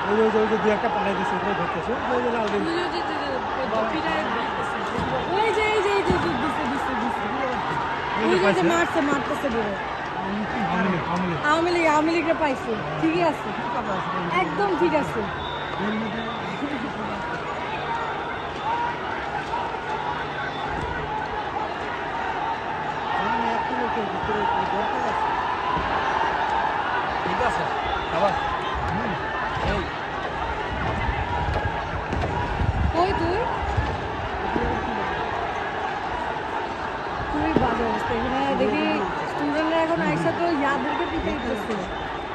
ওই যে দু একটা পাঠাই দিচ্ছে ওগুলো ধরতেছে ওই যে লাল মারতেছে বলে আওয়ামী লীগরে পাইছে ঠিকই আছে একদম ঠিক আছে ঠিক আছে আবার কই তুই খুবই বাজে অবস্থা এখানে দেখি স্টুডেন্টরা এখন একসাথে ইয়াদেরকে পিঠে দিতেছে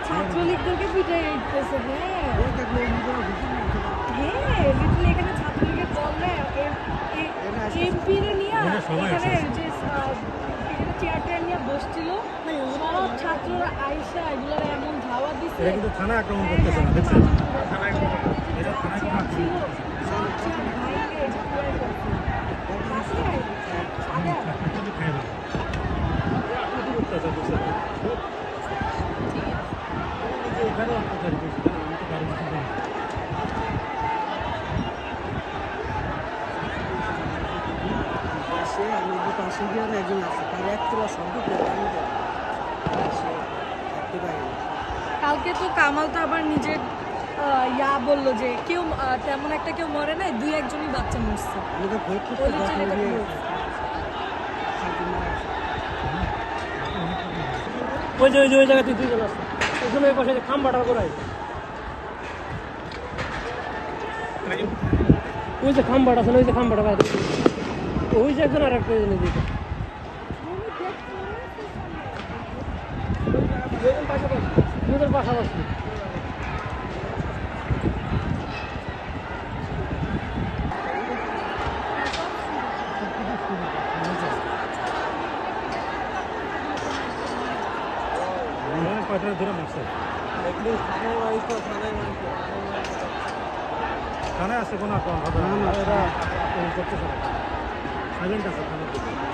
ছাত্রলীগদেরকে পিঠে দিতেছে হ্যাঁ লিটারলি এখানে ছাত্রলীগের দল না এমপিরে নিয়ে এখানে যে চেয়ার টেয়ার নিয়ে বসছিল সব ছাত্ররা আইসা এগুলো এমন ধাওয়া দিচ্ছে এটা কিন্তু থানা আক্রমণ করতেছে না দেখছেন থানা আক্রমণ এটা থানা আক্রমণ ছিল সব চেয়ার ভাইকে ঝাঁকুয়াই করছে বাসায় সাদা পাশে গিয়ে একজন আছে তার এক তোলা শব্দ কালকে তো কামাল তো আবার নিজের ইয়া বললো যে কেউ তেমন একটা কেউ মরে নাই দুই একজনই বাচ্চা মরছে ওই যে ওই জায়গাতে দুইজন আছে ওখানে ওই পাশে খাম্বাটা করাই ওই যে খাম্বাটা আছে ওই যে খাম্বাটা ওই যে একজন আর একটা দিকে পাশাপাশি ধরে মারছে থানায় আছে কোনো আক্রমণ হবে না এরা করতেছে সাইলেন্ট আছে থানা